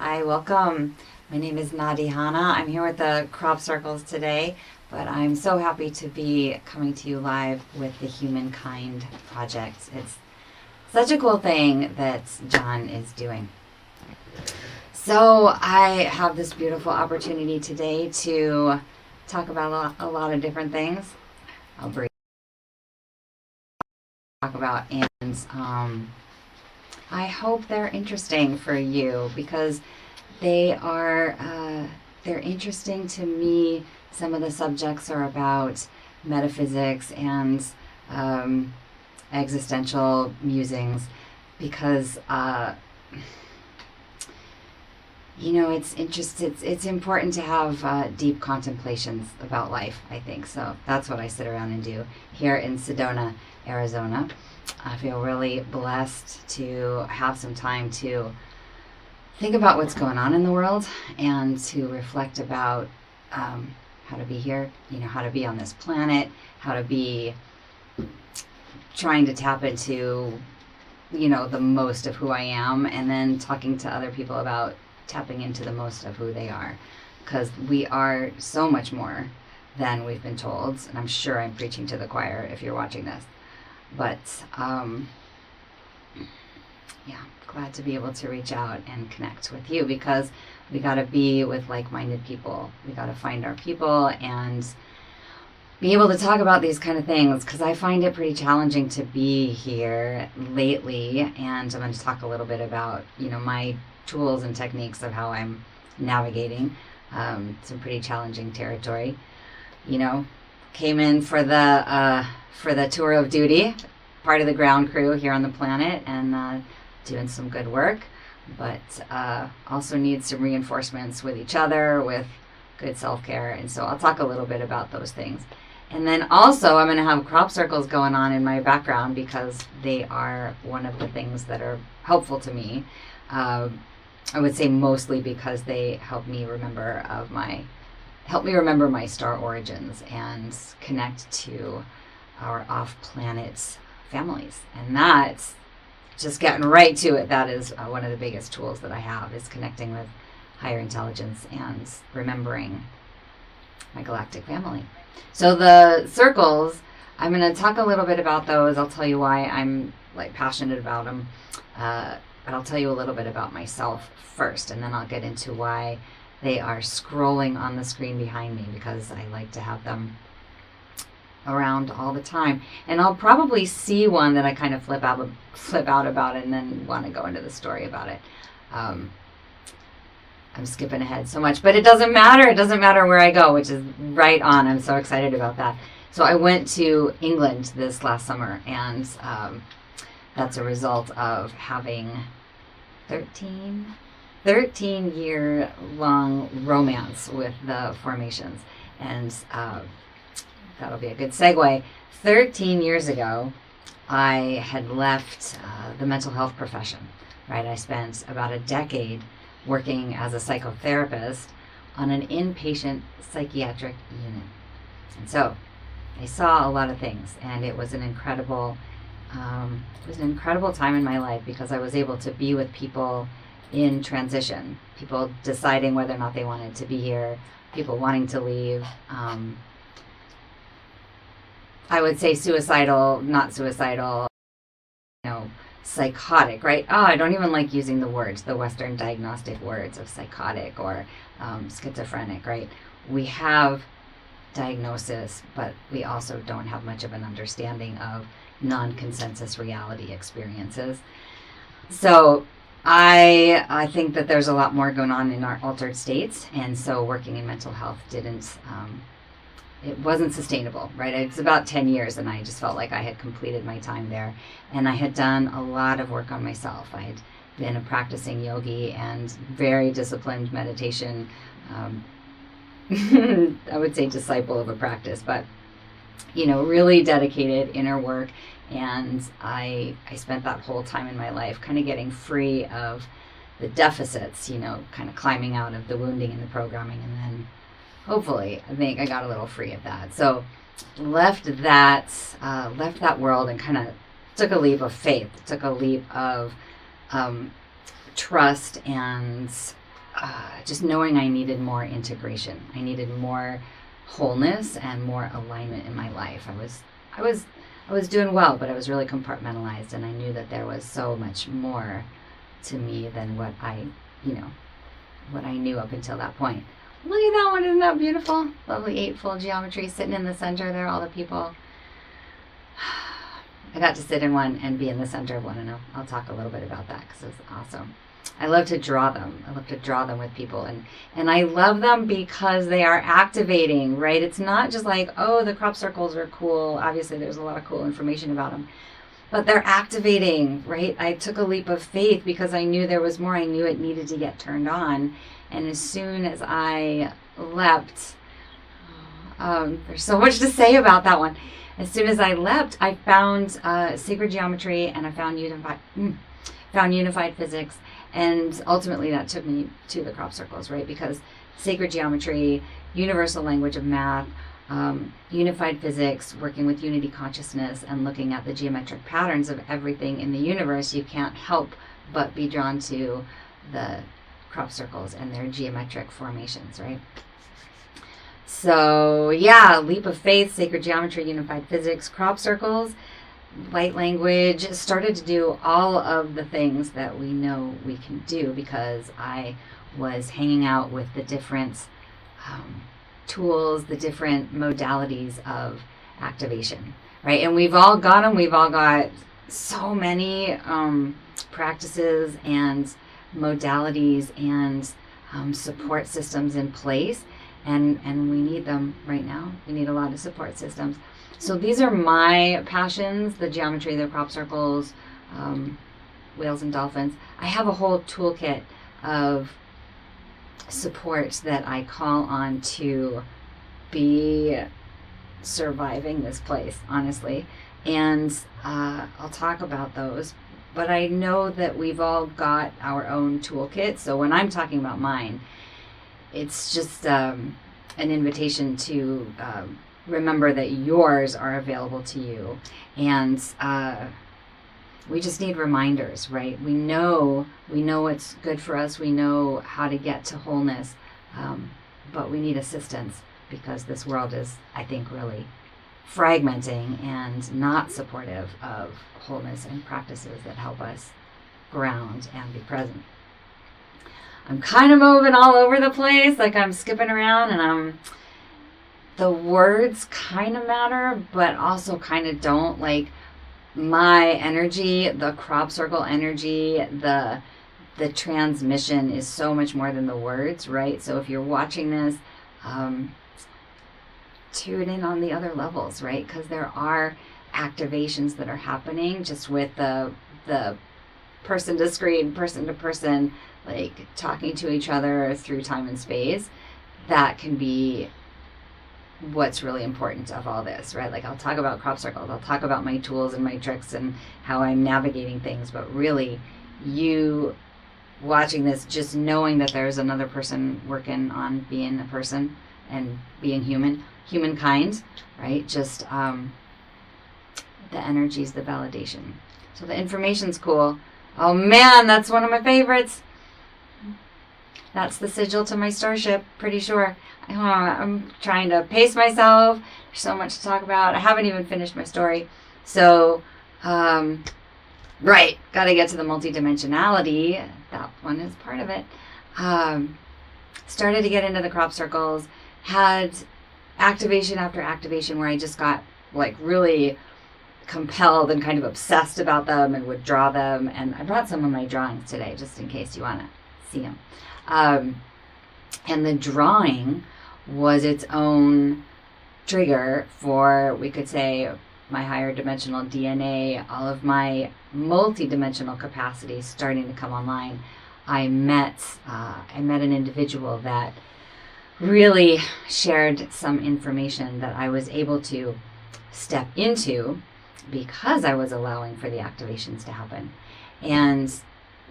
Hi, welcome. My name is Nadi Hana. I'm here with the crop circles today, but I'm so happy to be coming to you live with the Humankind project. It's such a cool thing that John is doing. So I have this beautiful opportunity today to talk about a lot of different things. I'll briefly talk about, and I hope they're interesting for you because they're interesting to me. Some of the subjects are about metaphysics and existential musings because it's important to have deep contemplations about life, I think. So that's what I sit around and do here in Sedona, Arizona. I feel really blessed to have some time to think about what's going on in the world and to reflect about how to be here, how to be on this planet, how to be trying to tap into, the most of who I am, and then talking to other people about tapping into the most of who they are. Because we are so much more than we've been told, and I'm sure I'm preaching to the choir if you're watching this. But, glad to be able to reach out and connect with you because we got to be with like-minded people. We got to find our people and be able to talk about these kind of things because I find it pretty challenging to be here lately. And I'm going to talk a little bit about, my tools and techniques of how I'm navigating some pretty challenging territory. Came in for the tour of duty, part of the ground crew here on the planet, and doing some good work, but also need some reinforcements with each other, with good self-care. And so I'll talk a little bit about those things. And then also I'm going to have crop circles going on in my background because they are one of the things that are helpful to me. I would say mostly because they help me remember my star origins and connect to our off-planet families. And that's just getting right to it. That is one of the biggest tools that I have is connecting with higher intelligence and remembering my galactic family. So the circles, I'm going to talk a little bit about those. I'll tell you why I'm passionate about them. But I'll tell you a little bit about myself first, and then I'll get into why they are scrolling on the screen behind me because I like to have them around all the time. And I'll probably see one that I kind of flip out about and then want to go into the story about it. I'm skipping ahead so much, but it doesn't matter. It doesn't matter where I go, which is right on. I'm so excited about that. So I went to England this last summer, and that's a result of having 13-year-long romance with the formations. And that'll be a good segue. 13 years ago, I had left the mental health profession, right? I spent about a decade working as a psychotherapist on an inpatient psychiatric unit. And so I saw a lot of things, and it was an incredible time in my life because I was able to be with people in transition, people deciding whether or not they wanted to be here, people wanting to leave, I would say suicidal, not suicidal, psychotic, right? Oh, I don't even like using the Western diagnostic words of psychotic or schizophrenic, right? We have diagnosis, but we also don't have much of an understanding of non-consensus reality experiences. So I think that there's a lot more going on in our altered states, and so working in mental health it wasn't sustainable, right? It's about 10 years, and I just felt like I had completed my time there. And I had done a lot of work on myself. I had been a practicing yogi and very disciplined meditation, I would say disciple of a practice, but, really dedicated inner work. And I spent that whole time in my life kind of getting free of the deficits, kind of climbing out of the wounding and the programming, and then hopefully, I think I got a little free of that. So left that world and kind of took a leap of faith, took a leap of trust and just knowing I needed more integration. I needed more wholeness and more alignment in my life. I was doing well, but I was really compartmentalized, and I knew that there was so much more to me than what I knew up until that point. Look at that one, isn't that beautiful? Lovely eightfold geometry sitting in the center there, all the people. I got to sit in one and be in the center of one, and I'll talk a little bit about that because it's awesome. I love to draw them. I love to draw them with people, and I love them because they are activating, right? It's not just like, oh, the crop circles are cool. Obviously, there's a lot of cool information about them, but they're activating, right? I took a leap of faith because I knew there was more. I knew it needed to get turned on, and as soon as I leapt, there's so much to say about that one. As soon as I leapt, I found sacred geometry, and I found unified physics. And ultimately that took me to the crop circles, right? Because sacred geometry, universal language of math, unified physics, working with unity consciousness and looking at the geometric patterns of everything in the universe, you can't help but be drawn to the crop circles and their geometric formations, right? So yeah, leap of faith, sacred geometry, unified physics, crop circles, light language, started to do all of the things that we know we can do because I was hanging out with the different tools, the different modalities of activation, right? And we've all got them. We've all got so many practices and modalities and support systems in place, and we need them right now. We need a lot of support systems. So these are my passions, the geometry, the crop circles, whales and dolphins. I have a whole toolkit of support that I call on to be surviving this place, honestly. And I'll talk about those. But I know that we've all got our own toolkit. So when I'm talking about mine, it's just an invitation to remember that yours are available to you. And we just need reminders, right? We know what's good for us. We know how to get to wholeness. But we need assistance because this world is, I think, really fragmenting and not supportive of wholeness and practices that help us ground and be present. I'm kind of moving all over the place, like I'm skipping around, and the words kind of matter, but also kind of don't. Like my energy, the crop circle energy, the transmission is so much more than the words, right? So if you're watching this, tune in on the other levels, right? Because there are activations that are happening just with the person to screen, person to person, like talking to each other through time and space. That can be what's really important of all this, right? Like I'll talk about crop circles, I'll talk about my tools and my tricks and how I'm navigating things, but really you watching this, just knowing that there's another person working on being a person and being humankind, right? Just the energy's the validation. So the information's cool. Oh man, that's one of my favorites. That's the sigil to my starship, pretty sure. I'm trying to pace myself. There's so much to talk about. I haven't even finished my story. So, right, got to get to the multidimensionality. That one is part of it. Started to get into the crop circles. Had activation after activation where I just got like really compelled and kind of obsessed about them and would draw them. And I brought some of my drawings today just in case you want to see them. And the drawing was its own trigger for, we could say, my higher dimensional DNA, all of my multi-dimensional capacities starting to come online. I met an individual that really shared some information that I was able to step into because I was allowing for the activations to happen. And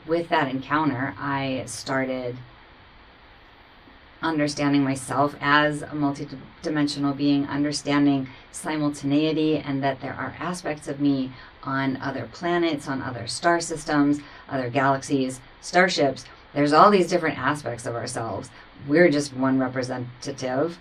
with that encounter, I started understanding myself as a multidimensional being, understanding simultaneity, and that there are aspects of me on other planets, on other star systems, other galaxies, starships, there's all these different aspects of ourselves. We're just one representative.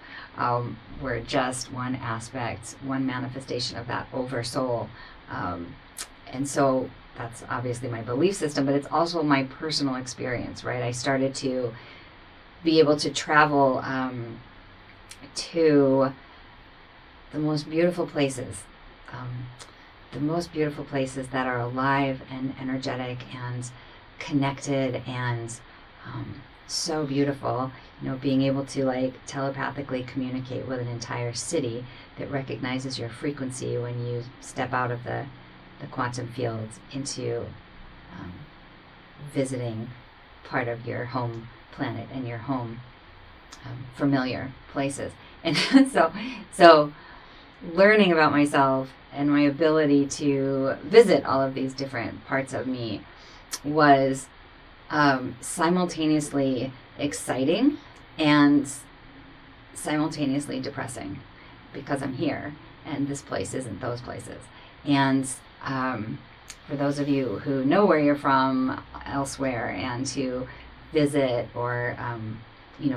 We're just one aspect, one manifestation of that oversoul. And so that's obviously my belief system, but it's also my personal experience, right? I started to be able to travel to the most beautiful places, that are alive and energetic and connected and so beautiful. Being able to like telepathically communicate with an entire city that recognizes your frequency when you step out of the quantum fields into visiting part of your home planet and your home familiar places. And so learning about myself and my ability to visit all of these different parts of me was simultaneously exciting and simultaneously depressing, because I'm here and this place isn't those places. And for those of you who know where you're from elsewhere and who visit or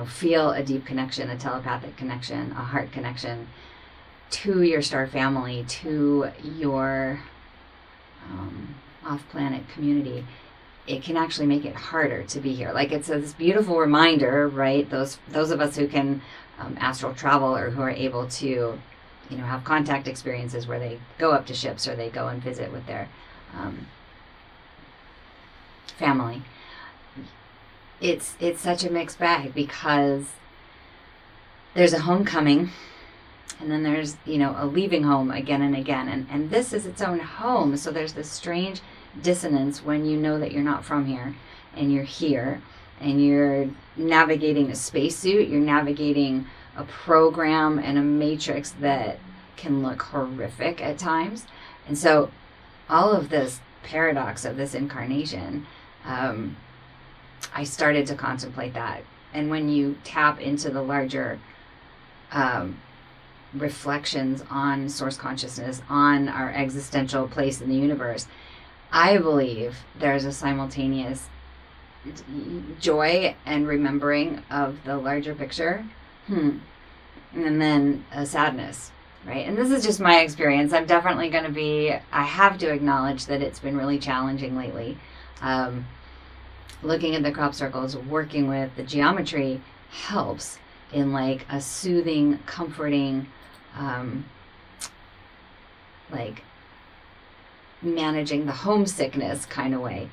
feel a deep connection, a telepathic connection, a heart connection to your star family, to your off-planet community, it can actually make it harder to be here. Like, it's this beautiful reminder, right? Those of us who can astral travel, or who are able to, have contact experiences where they go up to ships or they go and visit with their family. It's such a mixed bag, because there's a homecoming, and then there's, a leaving home again and again. And this is its own home. So there's this strange dissonance when you know that you're not from here and you're here and you're navigating a spacesuit, you're navigating a program and a matrix that can look horrific at times. And so all of this paradox of this incarnation, I started to contemplate that. And when you tap into the larger reflections on source consciousness, on our existential place in the universe, I believe there's a simultaneous joy and remembering of the larger picture, and then a sadness, right? And this is just my experience. I'm definitely going to I have to acknowledge that it's been really challenging lately. Looking at the crop circles, working with the geometry helps in like a soothing, comforting, like managing the homesickness kind of way.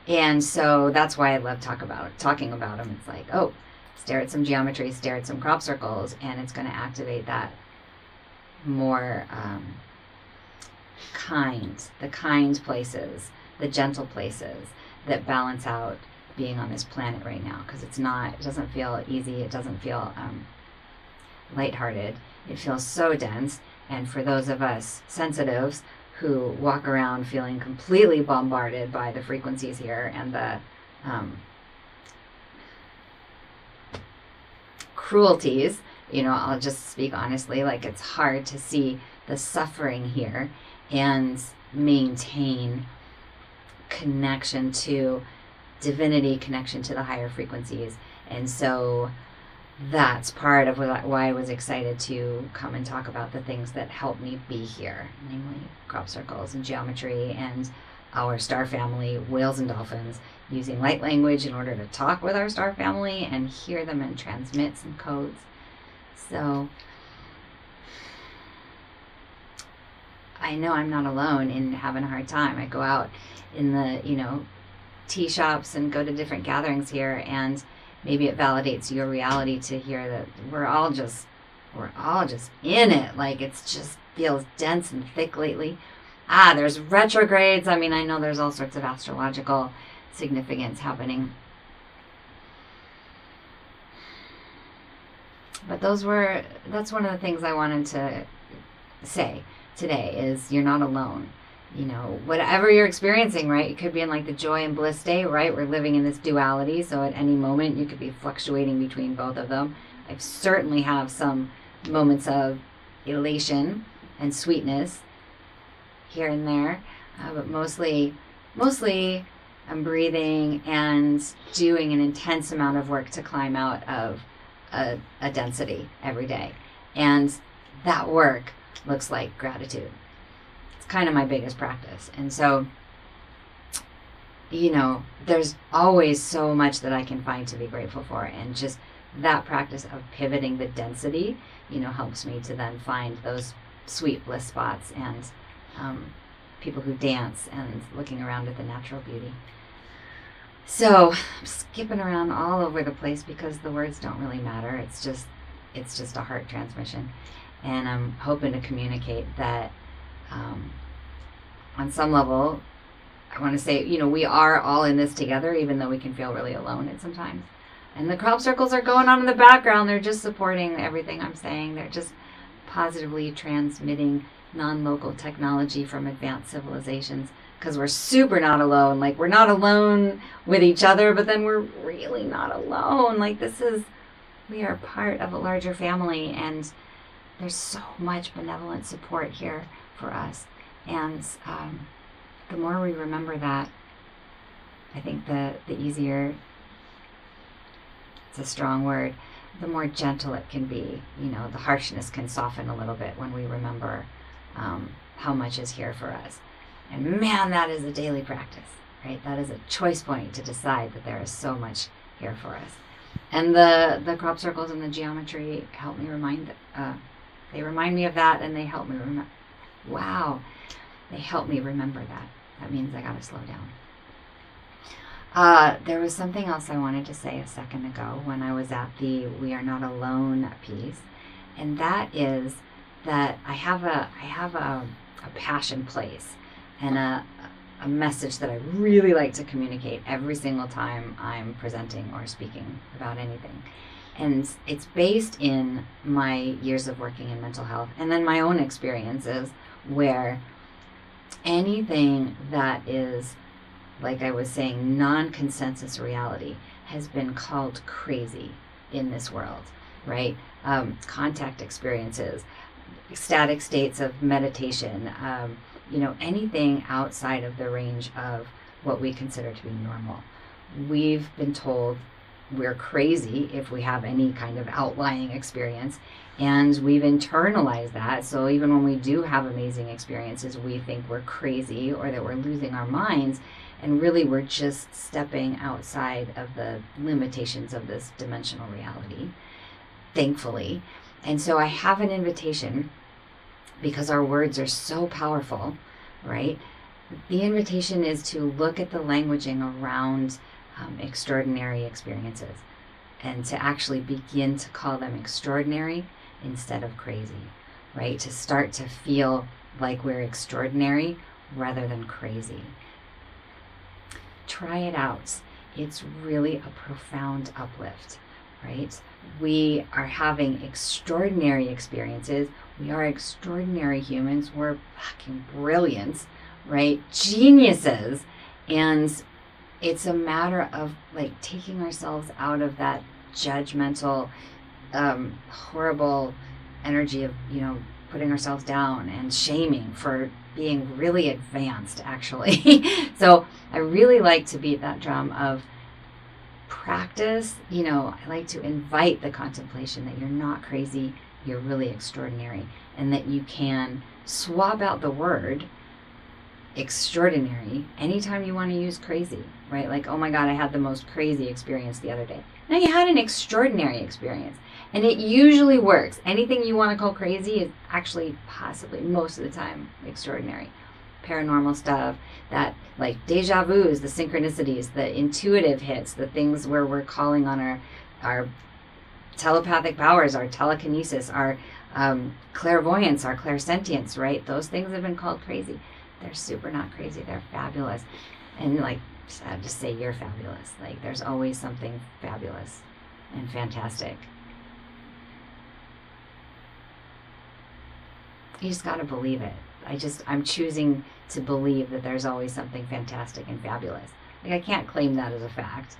And so that's why I love talking about them. It's like, oh, stare at some geometry, stare at some crop circles, and it's going to activate that more the kind places, the gentle places that balance out being on this planet right now. Because it doesn't feel easy, it doesn't feel lighthearted. It feels so dense. And for those of us sensitives who walk around feeling completely bombarded by the frequencies here and the cruelties, I'll just speak honestly, like, it's hard to see the suffering here and maintain connection to divinity, connection to the higher frequencies. And so that's part of why I was excited to come and talk about the things that help me be here, namely crop circles and geometry and our star family, whales and dolphins, using light language in order to talk with our star family and hear them and transmit some codes. So I know I'm not alone in having a hard time. I go out in the, tea shops and go to different gatherings here, and maybe it validates your reality to hear that we're all just in it. Like, it's just feels dense and thick lately. There's retrogrades. I mean, I know there's all sorts of astrological significance happening. But that's one of the things I wanted to say today is you're not alone. Whatever you're experiencing, right? It could be in like the joy and bliss state, right? We're living in this duality. So at any moment you could be fluctuating between both of them. I certainly have some moments of elation and sweetness here and there. But mostly I'm breathing and doing an intense amount of work to climb out of a density every day. And that work looks like gratitude. It's kind of my biggest practice. And so, there's always so much that I can find to be grateful for. And just that practice of pivoting the density, helps me to then find those sweet bliss spots and people who dance and looking around at the natural beauty. So I'm skipping around all over the place because the words don't really matter. It's just a heart transmission. And I'm hoping to communicate that on some level, I want to say, we are all in this together, even though we can feel really alone at sometimes. And the crop circles are going on in the background. They're just supporting everything I'm saying. They're just positively transmitting non-local technology from advanced civilizations, because we're super not alone. Like, we're not alone with each other, but then we're really not alone. Like, we are part of a larger family, and there's so much benevolent support here for us. And the more we remember that, I think the easier, it's a strong word, the more gentle it can be. The harshness can soften a little bit when we remember how much is here for us. And man, that is a daily practice, right? That is a choice point to decide that there is so much here for us. And the crop circles and the geometry help me they remind me of that, and they help me remember. Wow, they help me remember that. That means I gotta slow down. There was something else I wanted to say a second ago when I was at the "We Are Not Alone" piece, and that is that I have a passion place and a message that I really like to communicate every single time I'm presenting or speaking about anything. And it's based in my years of working in mental health and then my own experiences, where anything that is, like I was saying, non-consensus reality has been called crazy in this world, right? Contact experiences, ecstatic states of meditation, anything outside of the range of what we consider to be normal. We've been told we're crazy if we have any kind of outlying experience, and we've internalized that. So even when we do have amazing experiences, we think we're crazy or that we're losing our minds, and really we're just stepping outside of the limitations of this dimensional reality, thankfully. And so I have an invitation, because our words are so powerful, right? The invitation is to look at the languaging around extraordinary experiences, and to actually begin to call them extraordinary instead of crazy, right? To start to feel like we're extraordinary rather than crazy. Try it out. It's really a profound uplift, right? We are having extraordinary experiences. We are extraordinary humans. We're fucking brilliant, right? Geniuses. And it's a matter of taking ourselves out of that judgmental, horrible energy of, putting ourselves down and shaming for being really advanced, actually. So I really like to beat that drum of practice. I like to invite the contemplation that you're not crazy, you're really extraordinary, and that you can swap out the word extraordinary anytime you want to use crazy, right? Like, oh my God, I had the most crazy experience the other day. Now you had an extraordinary experience, and it usually works. Anything you want to call crazy is actually possibly most of the time extraordinary. Paranormal stuff, that deja vus, the synchronicities, the intuitive hits, the things where we're calling on our telepathic powers, our telekinesis, our clairvoyance, our clairsentience, right? Those things have been called crazy. They're super not crazy. They're fabulous. And I just say you're fabulous. There's always something fabulous and fantastic. You just got to believe it. I'm choosing to believe that there's always something fantastic and fabulous. I can't claim that as a fact.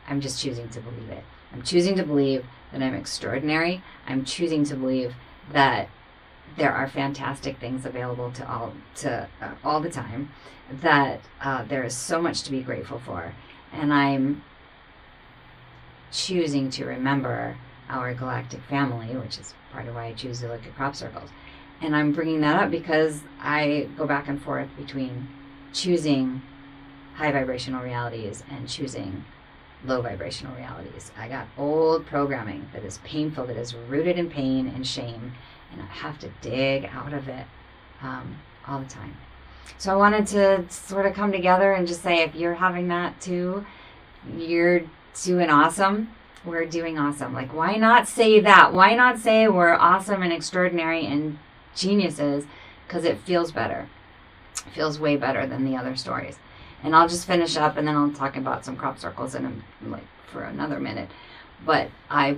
I'm just choosing to believe it. I'm choosing to believe that I'm extraordinary. I'm choosing to believe that there are fantastic things available to all the time, that there is so much to be grateful for. And I'm choosing to remember our galactic family, which is part of why I choose to look at crop circles. And I'm bringing that up because I go back and forth between choosing high vibrational realities and choosing low vibrational realities. I got old programming that is painful, that is rooted in pain and shame, and I have to dig out of it all the time. So I wanted to sort of come together and just say, if you're having that too, you're doing awesome. We're doing awesome. Like, why not say that? Why not say we're awesome and extraordinary and geniuses? Because it feels better. It feels way better than the other stories. And I'll just finish up, and then I'll talk about some crop circles for another minute. But I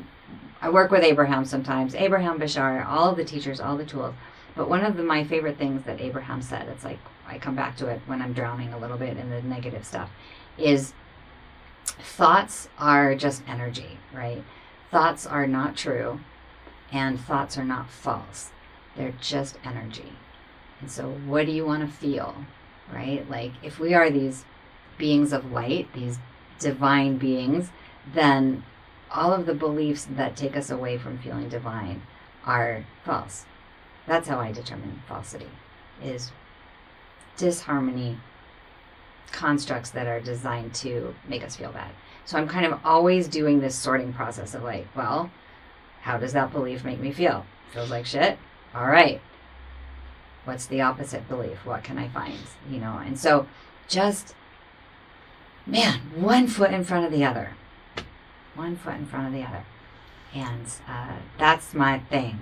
work with Abraham sometimes. Abraham Bashar, all the teachers, all the tools. But one of my favorite things that Abraham said, it's like I come back to it when I'm drowning a little bit in the negative stuff, is thoughts are just energy, right? Thoughts are not true, and thoughts are not false. They're just energy. And so what do you want to feel, right? Like, if we are these beings of light, these divine beings, then all of the beliefs that take us away from feeling divine are false. That's how I determine falsity, is disharmony, constructs that are designed to make us feel bad. So I'm kind of always doing this sorting process of like, well, how does that belief make me feel? Feels like shit? All right. What's the opposite belief? What can I find? And so just, man, one foot in front of the other. One foot in front of the other. And that's my thing.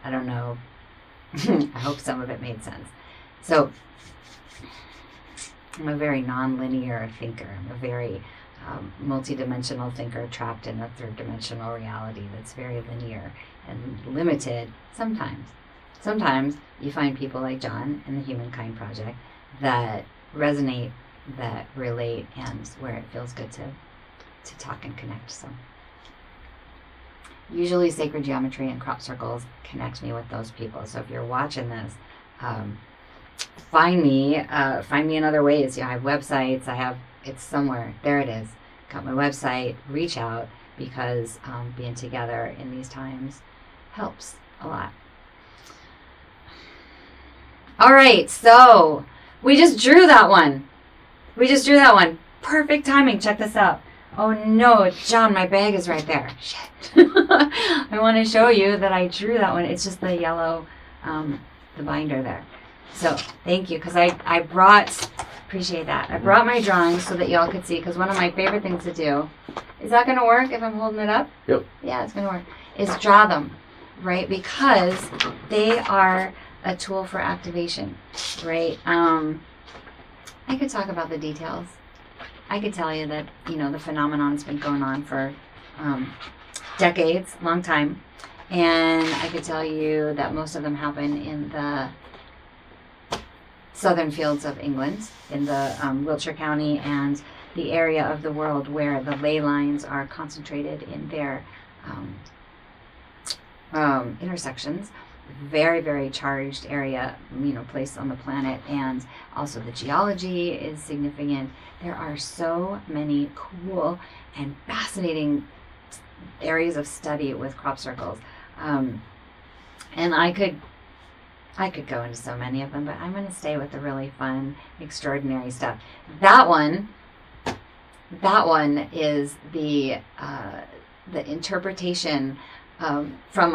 I don't know. I hope some of it made sense. So I'm a very non-linear thinker. I'm a very multidimensional thinker trapped in a third-dimensional reality that's very linear and limited sometimes. Sometimes you find people like John and the Humankind Project that resonate, that relate, and where it feels good to talk and connect. So usually sacred geometry and crop circles connect me with those people. So if you're watching this, find me in other ways. I have websites. It's somewhere. There it is. Got my website. Reach out, because being together in these times helps a lot. All right, so we just drew that one. Perfect timing. Check this out. Oh no, John, my bag is right there. Shit. I want to show you that I drew that one. It's just the yellow, the binder there. So thank you, because I appreciate that. I brought my drawings so that y'all could see, because one of my favorite things to do, is that going to work if I'm holding it up? Yep. Yeah, it's going to work, is draw them, right? Because they are a tool for activation, right? I could talk about the details. I could tell you that, the phenomenon's been going on for decades, long time. And I could tell you that most of them happen in the southern fields of England, in the Wiltshire County and the area of the world where the ley lines are concentrated in their intersections. Very, very charged area, place on the planet, and also the geology is significant. There are so many cool and fascinating areas of study with crop circles, and I could go into so many of them, but I'm going to stay with the really fun, extraordinary stuff. That one is the interpretation from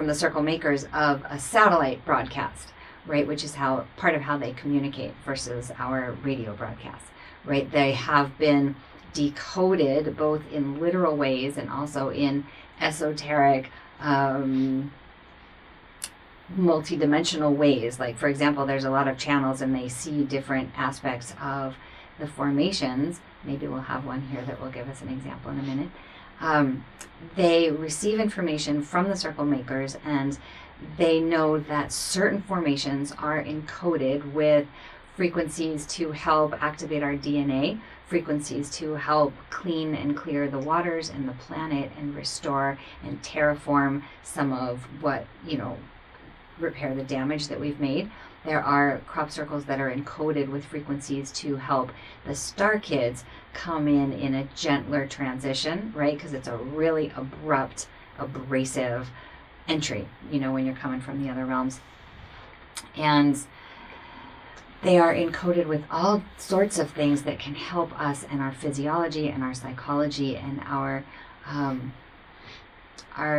the circle makers of a satellite broadcast, right? Which is part of how they communicate versus our radio broadcasts, right? They have been decoded both in literal ways and also in esoteric, multidimensional ways. Like, for example, there's a lot of channels and they see different aspects of the formations. Maybe we'll have one here that will give us an example in a minute. They receive information from the circle makers, and they know that certain formations are encoded with frequencies to help activate our DNA, frequencies to help clean and clear the waters and the planet and restore and terraform some of what, repair the damage that we've made. There are crop circles that are encoded with frequencies to help the star kids come in a gentler transition, right? Because it's a really abrupt, abrasive entry, when you're coming from the other realms. And they are encoded with all sorts of things that can help us and our physiology and our psychology and our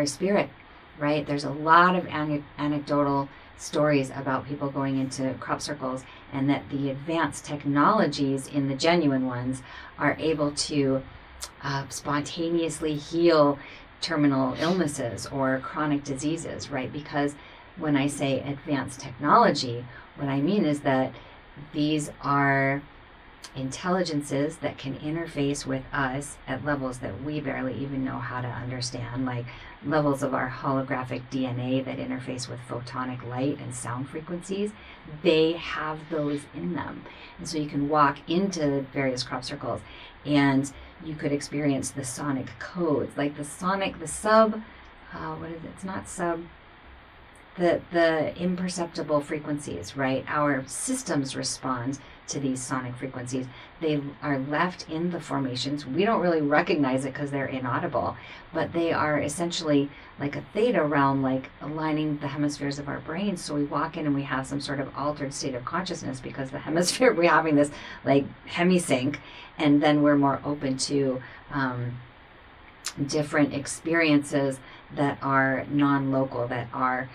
spirit, right? There's a lot of anecdotal stories about people going into crop circles, and that the advanced technologies in the genuine ones are able to spontaneously heal terminal illnesses or chronic diseases, right? Because when I say advanced technology, what I mean is that these are intelligences that can interface with us at levels that we barely even know how to understand, like levels of our holographic DNA that interface with photonic light and sound frequencies. They have those in them. And so you can walk into various crop circles and you could experience the sonic codes, like the imperceptible frequencies, right? Our systems respond to these sonic frequencies. They are left in the formations. We don't really recognize it because they're inaudible, but they are essentially like a theta realm, like aligning the hemispheres of our brains. So we walk in and we have some sort of altered state of consciousness because the hemisphere, we're having this like hemisync, and then we're more open to different experiences that are non-local, that are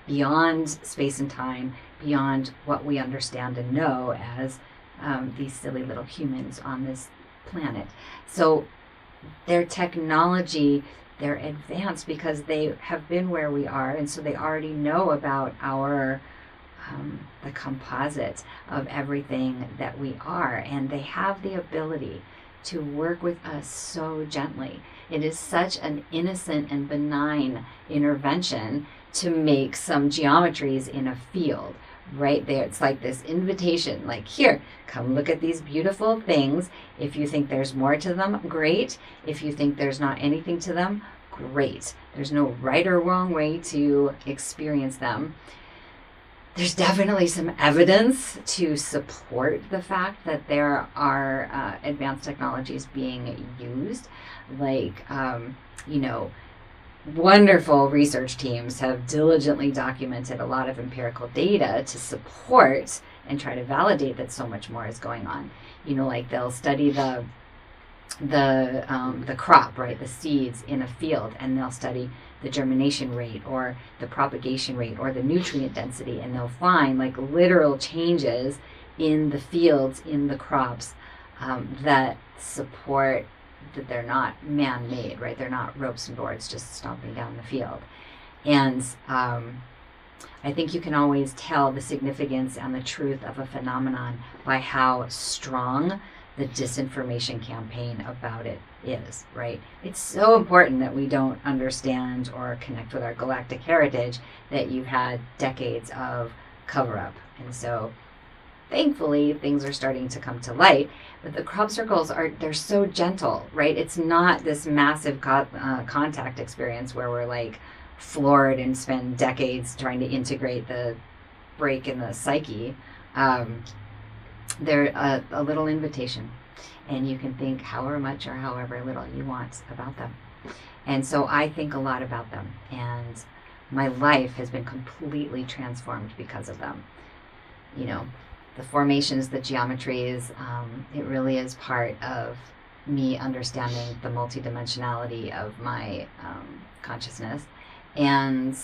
beyond space and time, beyond what we understand and know as these silly little humans on this planet. So their technology, they're advanced because they have been where we are, and so they already know about our the composite of everything that we are, and they have the ability to work with us so gently. It is such an innocent and benign intervention to make some geometries in a field. Right there, it's like this invitation, like, here, come look at these beautiful things. If you think there's more to them, great. If you think there's not anything to them, great. There's no right or wrong way to experience them. There's definitely some evidence to support the fact that there are advanced technologies being used, like, wonderful research teams have diligently documented a lot of empirical data to support and try to validate that so much more is going on. Like they'll study the crop, right, the seeds in a field, and they'll study the germination rate or the propagation rate or the nutrient density, and they'll find like literal changes in the fields, in the crops, that support that they're not man-made, right? They're not ropes and boards just stomping down the field. And I think you can always tell the significance and the truth of a phenomenon by how strong the disinformation campaign about it is, right? It's so important that we don't understand or connect with our galactic heritage that you've had decades of cover-up. And so thankfully, things are starting to come to light, but the crop circles they're so gentle, right? It's not this massive contact experience where we're like floored and spend decades trying to integrate the break in the psyche. They're a little invitation, and you can think however much or however little you want about them. And so I think a lot about them, and my life has been completely transformed because of them. The formations, the geometries, it really is part of me understanding the multidimensionality of my consciousness. And,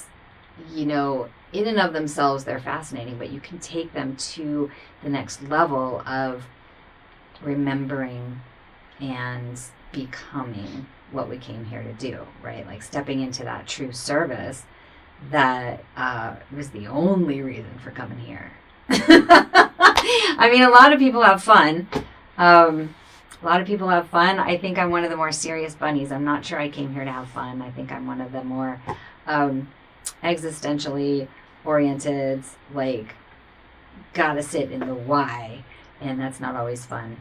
in and of themselves, they're fascinating, but you can take them to the next level of remembering and becoming what we came here to do, right? Like stepping into that true service that was the only reason for coming here. I mean, a lot of people have fun. I think I'm one of the more serious bunnies. I'm not sure I came here to have fun. I think I'm one of the more existentially oriented, like, gotta sit in the why, and that's not always fun.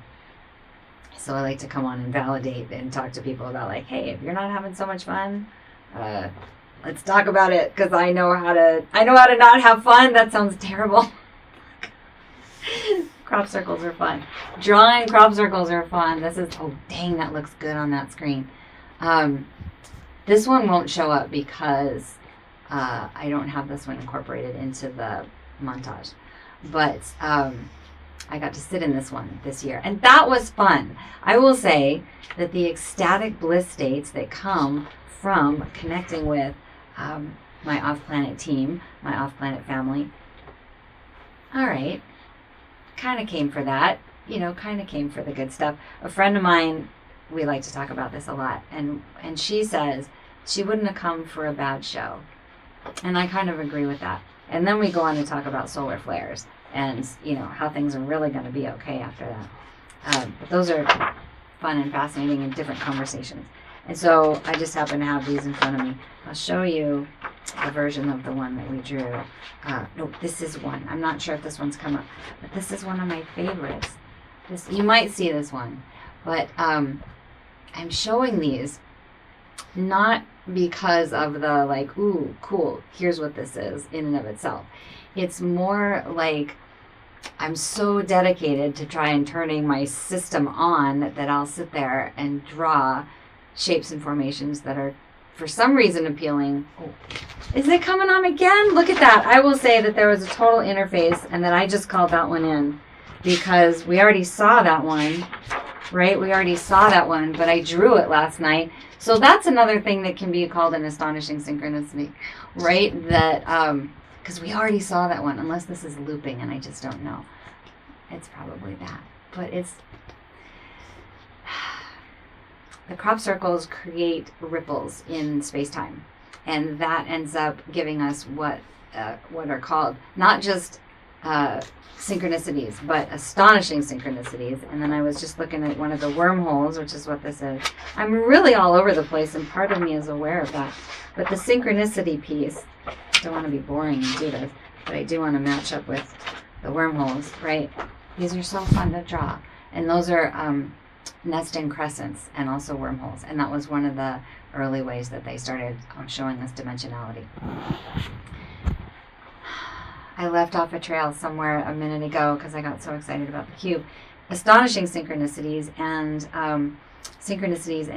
So I like to come on and validate and talk to people about, like, hey, if you're not having so much fun, Let's talk about it, because I know how to not have fun. That sounds terrible. Crop circles are fun. Drawing crop circles are fun. This is, oh dang, that looks good on that screen. This one won't show up because I don't have this one incorporated into the montage. But I got to sit in this one this year, and that was fun. I will say that the ecstatic bliss states that come from connecting with my off-planet team, my off-planet family, all right, kind of came for that, kind of came for the good stuff. A friend of mine, we like to talk about this a lot, and she says she wouldn't have come for a bad show. And I kind of agree with that. And then we go on to talk about solar flares and, how things are really going to be okay after that. But those are fun and fascinating and different conversations. And so I just happen to have these in front of me. I'll show you a version of the one that we drew. No, this is one. I'm not sure if this one's come up, but this is one of my favorites. You might see this one, but I'm showing these not because of the like, ooh, cool, here's what this is in and of itself. It's more like I'm so dedicated to try and turning my system on that I'll sit there and draw shapes and formations that are for some reason appealing. Oh, is it coming on again? Look at that. I will say that there was a total interface and that I just called that one in because we already saw that one, right? We already saw that one, but I drew it last night. So that's another thing that can be called an astonishing synchronicity, right? That, because we already saw that one, unless this is looping and I just don't know. It's probably that. But it's, the crop circles create ripples in space-time. And that ends up giving us what are called not just synchronicities, but astonishing synchronicities. And then I was just looking at one of the wormholes, which is what this is. I'm really all over the place, and part of me is aware of that. But the synchronicity piece, I don't want to be boring and do this, but I do want to match up with the wormholes, right? These are so fun to draw. And those are nesting crescents and also wormholes. And that was one of the early ways that they started showing us dimensionality. I left off a trail somewhere a minute ago because I got so excited about the cube. Astonishing synchronicities and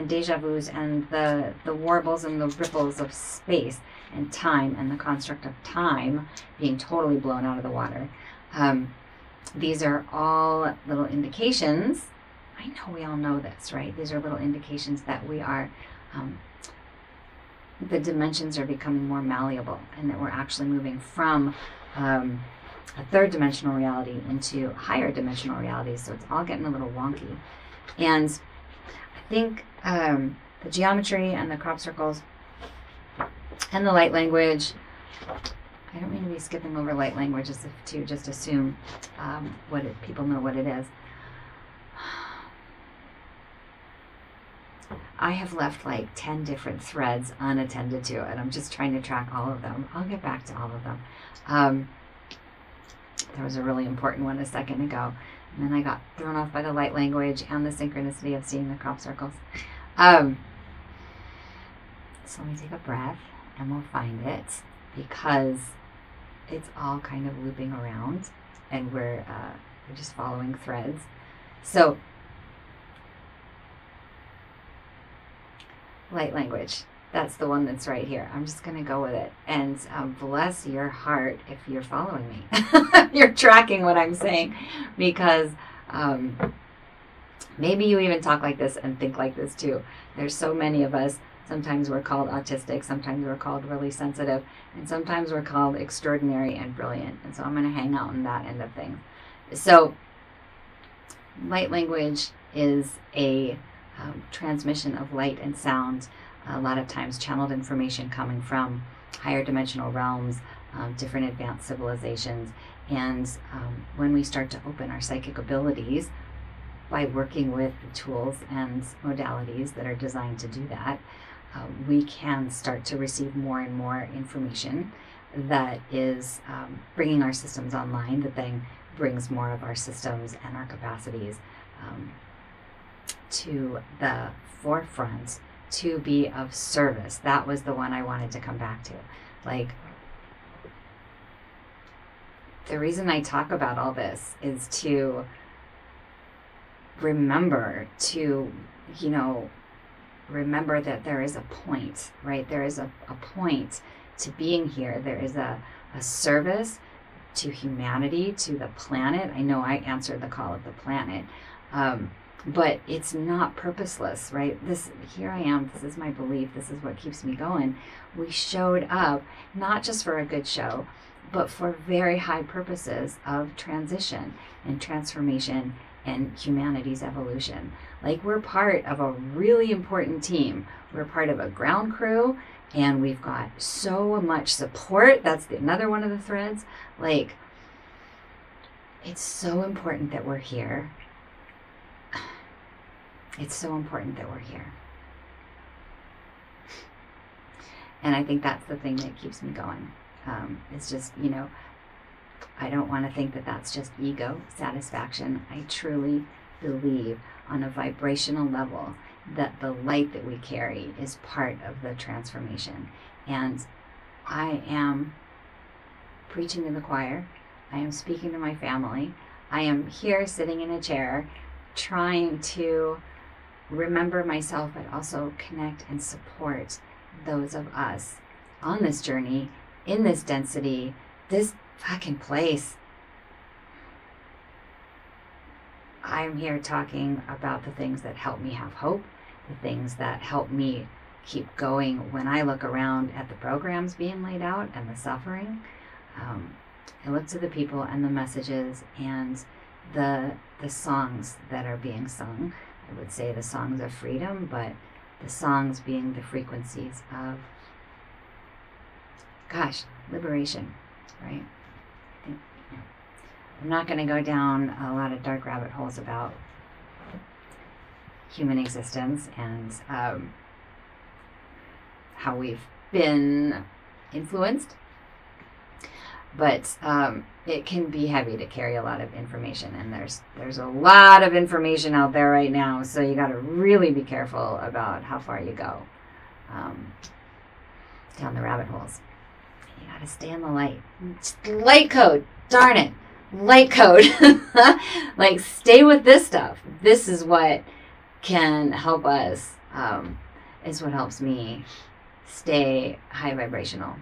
deja vus and the warbles and the ripples of space and time and the construct of time being totally blown out of the water. These are all little indications. I know we all know this, right? These are little indications that we are, the dimensions are becoming more malleable and that we're actually moving from a third dimensional reality into higher dimensional realities. So it's all getting a little wonky. And I think the geometry and the crop circles and the light language, I don't mean to be skipping over light language as if to just assume people know what it is. I have left like 10 different threads unattended to, and I'm just trying to track all of them. I'll get back to all of them. There was a really important one a second ago, and then I got thrown off by the light language and the synchronicity of seeing the crop circles. So let me take a breath, and we'll find it, because it's all kind of looping around, and we're just following threads. So, light language. That's the one that's right here. I'm just going to go with it. And bless your heart if you're following me. You're tracking what I'm saying. Because maybe you even talk like this and think like this too. There's so many of us. Sometimes we're called autistic. Sometimes we're called really sensitive. And sometimes we're called extraordinary and brilliant. And so I'm going to hang out on that end of things. So light language is a transmission of light and sound, a lot of times channeled information coming from higher dimensional realms, different advanced civilizations. And when we start to open our psychic abilities by working with the tools and modalities that are designed to do that, we can start to receive more and more information that is bringing our systems online, that then brings more of our systems and our capacities to the forefront to be of service. That was the one I wanted to come back to. Like, the reason I talk about all this is to remember remember that there is a point, right? There is a point to being here. There is a service to humanity, to the planet. I know I answered the call of the planet, but it's not purposeless, right? Here I am. This is my belief. This is what keeps me going. We showed up not just for a good show, but for very high purposes of transition and transformation and humanity's evolution. Like, we're part of a really important team. We're part of a ground crew, and we've got so much support. That's another one of the threads. Like, it's so important that we're here. It's so important that we're here. And I think that's the thing that keeps me going. It's just, I don't want to think that that's just ego satisfaction. I truly believe on a vibrational level that the light that we carry is part of the transformation. And I am preaching to the choir. I am speaking to my family. I am here sitting in a chair trying to remember myself, but also connect and support those of us on this journey, in this density, this fucking place. I'm here talking about the things that help me have hope, the things that help me keep going when I look around at the programs being laid out and the suffering. I look to the people and the messages and the songs that are being sung. I would say the songs of freedom, but the songs being the frequencies of, liberation, right? I think, I'm not going to go down a lot of dark rabbit holes about human existence and how we've been influenced, but it can be heavy to carry a lot of information, and there's a lot of information out there right now, so you got to really be careful about how far you go down the rabbit holes. You got to stay in the light. Light code, darn it. Light code. Like, stay with this stuff. This is what can help us, is what helps me stay high vibrational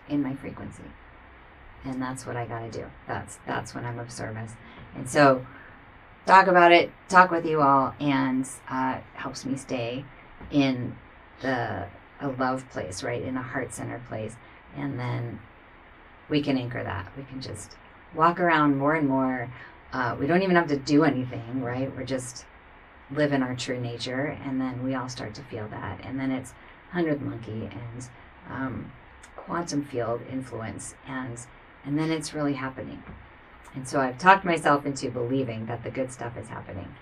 in my frequency. And that's what I gotta do. That's when I'm of service. And so talk about it, talk with you all, and helps me stay in a love place, right? In a heart-centered place. And then we can anchor that. We can just walk around more and more. We don't even have to do anything, right? We're just live in our true nature, and then we all start to feel that. And then it's 100th monkey and quantum field influence, and then it's really happening. And so I've talked myself into believing that the good stuff is happening,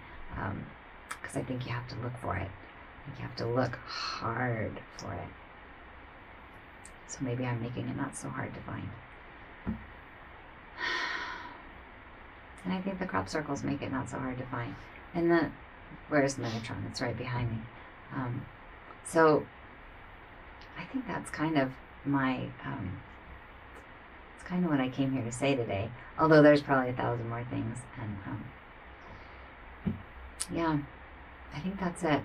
because I think you have to look for it. I think you have to look hard for it. So maybe I'm making it not so hard to find. And I think the crop circles make it not so hard to find. And where's Metatron? It's right behind me. So I think that's kind of it's kind of what I came here to say today. Although there's probably 1,000 more things. And yeah, I think that's it.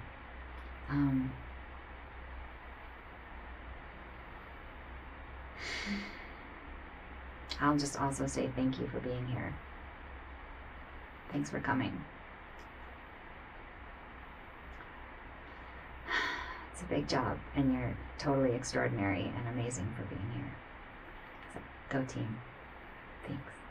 I'll just also say thank you for being here. Thanks for coming. It's a big job, and you're totally extraordinary and amazing for being here. So, go team. Thanks.